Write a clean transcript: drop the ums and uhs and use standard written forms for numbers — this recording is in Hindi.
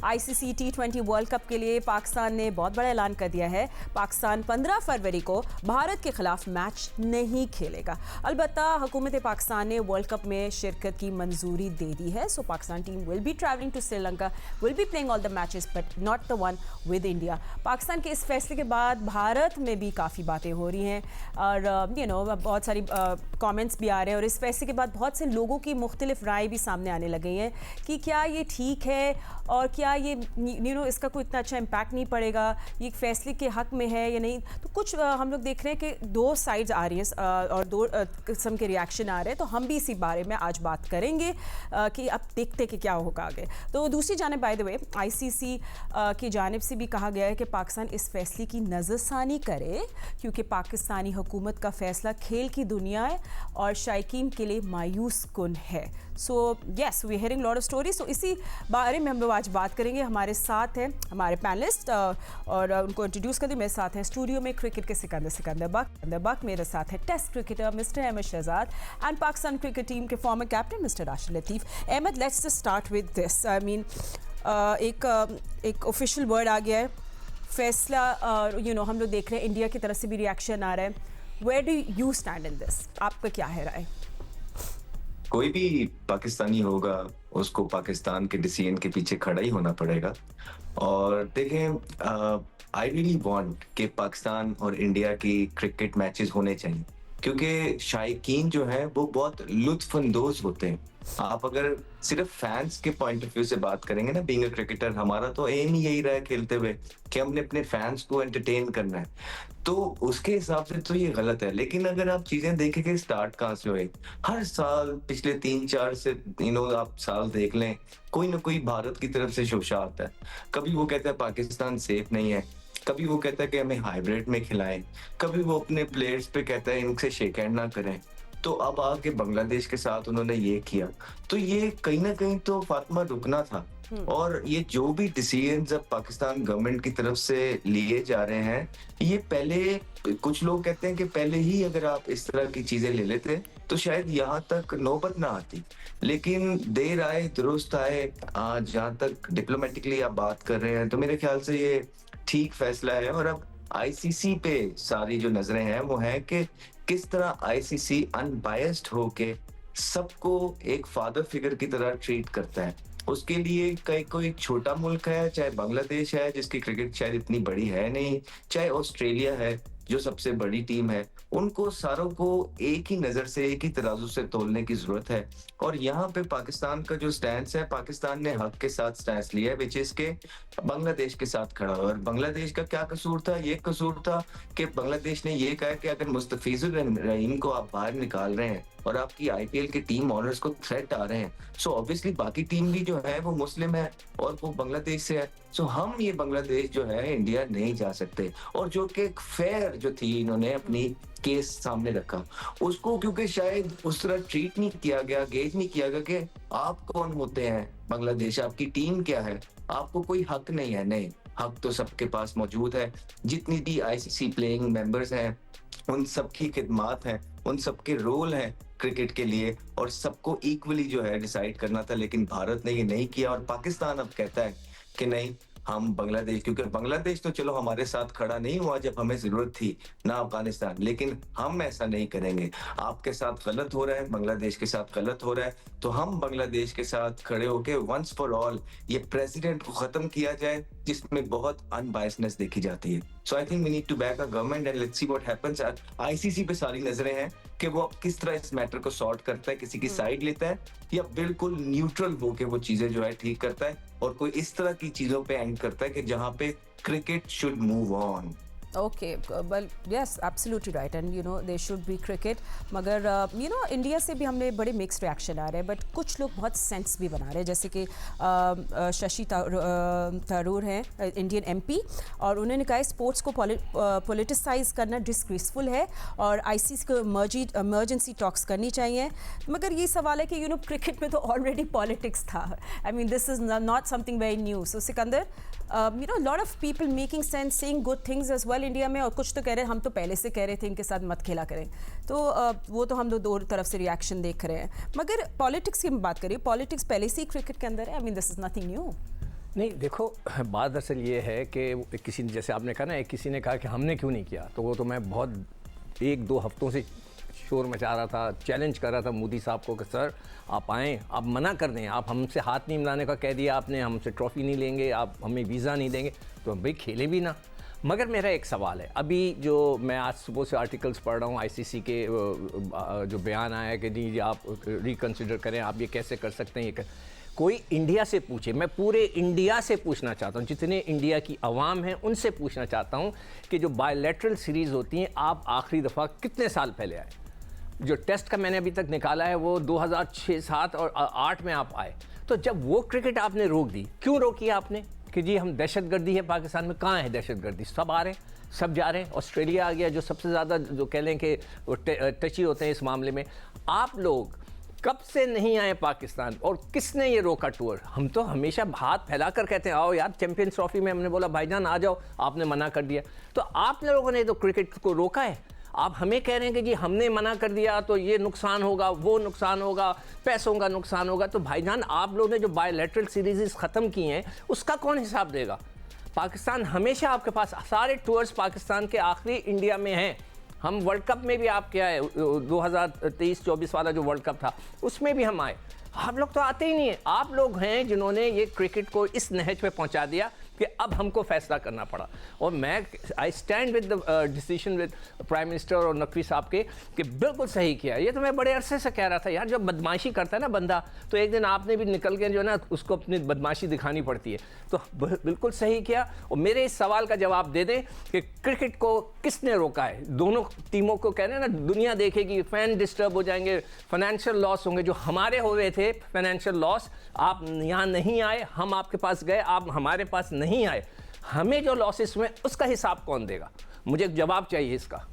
आईसीसी T20 वर्ल्ड कप के लिए पाकिस्तान ने बहुत बड़ा ऐलान कर दिया है। पाकिस्तान 15 फरवरी को भारत के खिलाफ मैच नहीं खेलेगा। अलबत्ता हुकूमत पाकिस्तान ने वर्ल्ड कप में शिरकत की मंजूरी दे दी है। सो Pakistan team will be travelling to Sri Lanka, will be playing all the matches but not the one with India. Pakistan के इस फैसले के बाद भारत में भी काफ़ी बातें हो रही हैं और बहुत सारी कमेंट्स भी आ रहे हैं और इस फैसले के बाद बहुत से लोगों की मुख्तलिफ राय भी सामने आने लग गई हैं कि क्या ये ठीक है और क्या ये इसका कोई इतना अच्छा इम्पैक्ट नहीं पड़ेगा, ये फैसले के हक में है या नहीं। तो कुछ हम लोग देख रहे हैं कि दो साइड्स आ रही हैं और दो किस्म के रिएक्शन आ रहे हैं। तो हम भी इसी बारे में आज बात करेंगे कि अब देखते कि क्या होगा आगे। तो दूसरी जानिब बाय द वे आईसीसी की जानिब से भी कहा गया है कि पाकिस्तान इस फैसले की नज़रसानी करे क्योंकि पाकिस्तानी हुकूमत का फैसला खेल की दुनिया और शायकीन के लिए मायूस कुन है। So yes, we hearing lot of stories. तो इसी बारे में हम लोग आज बात करेंगे। हमारे साथ हैं हमारे पैनलिस्ट और उनको इंट्रोड्यूस कर दूँ। मेरे साथ हैं स्टूडियो में क्रिकेट के सिकंदर बक, मेरे साथ है test cricketer mister Ahmed Shahzad and Pakistan cricket team के former captain mister Rashid Latif. Ahmed, let's just start with this. I mean एक ऑफिशियल वर्ड आ गया है, फैसला हम लोग देख रहे हैं, इंडिया की तरफ से भी रिएक्शन आ रहा है। Where do you stand in this? आपका क्या है राय? कोई भी पाकिस्तानी होगा उसको पाकिस्तान के डिसीजन के पीछे खड़ा ही होना पड़ेगा। और देखें, आई रियली वांट कि पाकिस्तान और इंडिया की क्रिकेट मैचेस होने चाहिए क्योंकि शायकीन जो है वो बहुत लुत्फानंदोज होते हैं। आप अगर सिर्फ फैंस के पॉइंट ऑफ व्यू से बात करेंगे ना, बीइंग अ क्रिकेटर, हमारा तो एम ही यही रहा है खेलते हुए कि हमने अपने फैंस को एंटरटेन करना है, तो उसके हिसाब से तो ये गलत है। लेकिन अगर आप चीजें देखें कि स्टार्ट कहाँ से हुए, हर साल पिछले 3-4 से आप साल देख लें, कोई ना कोई भारत की तरफ से शोशा आता है। कभी वो कहता है पाकिस्तान सेफ नहीं है, कभी वो कहता है कि हमें हाइब्रिड में खिलाएं, कभी वो अपने प्लेयर्स पे कहता है इनसे शेक हैंड ना करें। तो अब आके बांग्लादेश के साथ उन्होंने ये किया, तो ये कहीं ना कहीं तो फातिमा रुकना था। और ये जो भी डिसीजंस अब पाकिस्तान गवर्नमेंट की तरफ से लिए जा रहे हैं, ये पहले कुछ लोग कहते हैं कि पहले ही अगर आप इस तरह की चीजें ले लेते तो शायद यहाँ तक नौबत ना आती। लेकिन देर आए दुरुस्त आए, आज जहाँ तक डिप्लोमेटिकली आप बात कर रहे हैं तो मेरे ख्याल से ये ठीक फैसला है। और अब आईसीसी पे सारी जो नजरें हैं वो है कि किस तरह आईसीसी अनबायस्ड होके सबको एक फादर फिगर की तरह ट्रीट करता है। उसके लिए कोई छोटा मुल्क है, चाहे बांग्लादेश है जिसकी क्रिकेट शायद इतनी बड़ी है नहीं, चाहे ऑस्ट्रेलिया है जो सबसे बड़ी टीम है, उनको सारों को एक ही नजर से, एक ही तराजू से तोलने की जरूरत है। और यहाँ पे पाकिस्तान का जो स्टैंड है, पाकिस्तान ने हक के साथ स्टैंड लिया है, विच इज के बांग्लादेश के साथ खड़ा हुआ। और बांग्लादेश का क्या कसूर था? ये कसूर था कि बांग्लादेश ने ये कहा कि अगर मुस्तफिजुर रहीम को आप बाहर निकाल रहे हैं और आपकी आईपीएल के टीम ऑनर्स को थ्रेट आ रहे हैं, सो ऑब्वियसली बाकी टीम भी जो है वो मुस्लिम है और वो बांग्लादेश से है। सो हम ये बांग्लादेश जो है इंडिया नहीं जा सकते। और जो कि एक फेयर जो थी, इन्होंने अपनी केस सामने रखा उसको, क्योंकि शायद उस तरह ट्रीट नहीं किया गया, गेज नहीं किया गया कि आप कौन होते हैं, बांग्लादेश आपकी टीम क्या है, आपको कोई हक नहीं है। नहीं, हक तो सबके पास मौजूद है। जितनी भी आईसीसी प्लेइंग मेंबर्स हैं उन सबकी खिदमात हैं, उन सबके रोल हैं क्रिकेट के लिए, और सबको इक्वली जो है डिसाइड करना था। लेकिन भारत ने ये नहीं किया और पाकिस्तान अब कहता है कि नहीं, हम बांग्लादेश, क्योंकि बांग्लादेश तो चलो हमारे साथ खड़ा नहीं हुआ जब हमें जरूरत थी, ना अफगानिस्तान, लेकिन हम ऐसा नहीं करेंगे। आपके साथ गलत हो रहा है, बांग्लादेश के साथ गलत हो रहा है, तो हम बांग्लादेश के साथ खड़े होके वंस फॉर ऑल ये प्रेसिडेंट को खत्म किया जाए जिसमें बहुत अनबायसनेस देखी जाती है। So I think we need to back a government and let's see what happens. ICC पे सारी नजरें हैं कि वो किस तरह इस मैटर को सॉर्ट करता है, किसी की साइड लेता है या बिल्कुल न्यूट्रल होके वो चीजें जो है ठीक करता है और कोई इस तरह की चीजों पे एंड करता है कि जहां पे cricket should move on. Okay, well yes, absolutely right, and they should be cricket. मगर इंडिया से भी हमने बड़े मिक्स्ड रिएक्शन आ रहे हैं, बट कुछ लोग बहुत सेंस भी बना रहे हैं, जैसे कि शशि थरूर हैं इंडियन एमपी, और उन्होंने कहा स्पोर्ट्स को पॉलिटिसाइज करना डिस्ग्रेसफुल है और आईसीसी को इमरजेंसी टॉक्स करनी चाहिए। मगर ये सवाल है कि क्रिकेट में तो ऑलरेडी पॉलिटिक्स था। I mean this is not something very new. So Sikandar, lot of people making sense, saying good things as well India में, और कुछ तो कह रहे हैं हम तो पहले से कह रहे थे इनके साथ मत खेला करें। तो वो तो हम दो तरफ से रिएक्शन देख रहे हैं। मगर पॉलिटिक्स की बात करिए, पॉलिटिक्स पहले से ही क्रिकेट के अंदर है। आई mean this is nothing new. नहीं देखो, बात दरअसल ये है कि किसी ने, जैसे आपने कहा ना, किसी ने कहा कि हमने क्यों नहीं किया, तो वो तो मैं बहुत 1-2 हफ्तों से शोर मचा रहा था, चैलेंज कर रहा था मोदी साहब को कि सर आप आएँ, आप मना कर दें, आप हमसे हाथ नहीं मिलाने का कह दिया आपने, हमसे ट्रॉफ़ी नहीं लेंगे, आप हमें वीज़ा नहीं देंगे, तो हम भाई खेले भी ना। मगर मेरा एक सवाल है, अभी जो मैं आज सुबह से आर्टिकल्स पढ़ रहा हूँ आईसीसी के, जो बयान आया है कि नहीं जी आप रिकन्सिडर करें, आप ये कैसे कर सकते हैं, कोई इंडिया से पूछे, मैं पूरे इंडिया से पूछना चाहता हूँ, जितने इंडिया की आवाम हैं उनसे पूछना चाहता हूँ कि जो बायलैटरल सीरीज़ होती हैं, आप आखिरी दफ़ा कितने साल पहले आए? जो टेस्ट का मैंने अभी तक निकाला है वो 2006, 7 और 8 में आप आए। तो जब वो क्रिकेट आपने रोक दी, क्यों रोकी आपने? कि जी हम दहशतगर्दी है पाकिस्तान में, कहाँ है दहशतगर्दी? सब आ रहे हैं, सब जा रहे हैं। ऑस्ट्रेलिया आ गया जो सबसे ज़्यादा जो कह लें कि टची होते हैं इस मामले में। आप लोग कब से नहीं आए पाकिस्तान और किसने ये रोका टूर? हम तो हमेशा हाथ फैलाकर कहते हैं आओ यार चैंपियंस ट्रॉफी में, हमने बोला भाईजान आ जाओ, आपने मना कर दिया। तो आप लोगों ने तो क्रिकेट को रोका है, आप हमें कह रहे हैं कि जी हमने मना कर दिया तो ये नुकसान होगा, वो नुकसान होगा, पैसों का नुकसान होगा। तो भाईजान आप लोगों ने जो बायलैटरल सीरीज़ ख़त्म की हैं उसका कौन हिसाब देगा? पाकिस्तान हमेशा आपके पास, सारे टूर्स पाकिस्तान के आखिरी इंडिया में हैं। हम वर्ल्ड कप में भी आप क्या है 2023-24 वाला जो वर्ल्ड कप था उसमें भी हम आए, आप लोग तो आते ही नहीं हैं। आप लोग हैं जिन्होंने ये क्रिकेट को इस नहज पे पहुंचा दिया कि अब हमको फैसला करना पड़ा। और मैं I stand with the decision with prime minister और नकवी साहब के कि बिल्कुल सही किया। ये तो मैं बड़े अरसे से कह रहा था यार, जब बदमाशी करता है ना बंदा तो एक दिन आपने भी निकल के जो है ना उसको अपनी बदमाशी दिखानी पड़ती है। तो बिल्कुल सही किया। और मेरे इस सवाल का जवाब दे दें कि क्रिकेट को किसने रोका है? दोनों टीमों को कह रहे हैं ना, दुनिया देखेगी, फैन डिस्टर्ब हो जाएंगे, फाइनेंशियल लॉस होंगे, जो हमारे हो रहे थे फाइनेंशियल लॉस। आप यहाँ नहीं आए, हम आपके पास गए, आप हमारे पास नहीं आए, हमें जो लॉसेस हुए उसका हिसाब कौन देगा? मुझे जवाब चाहिए इसका।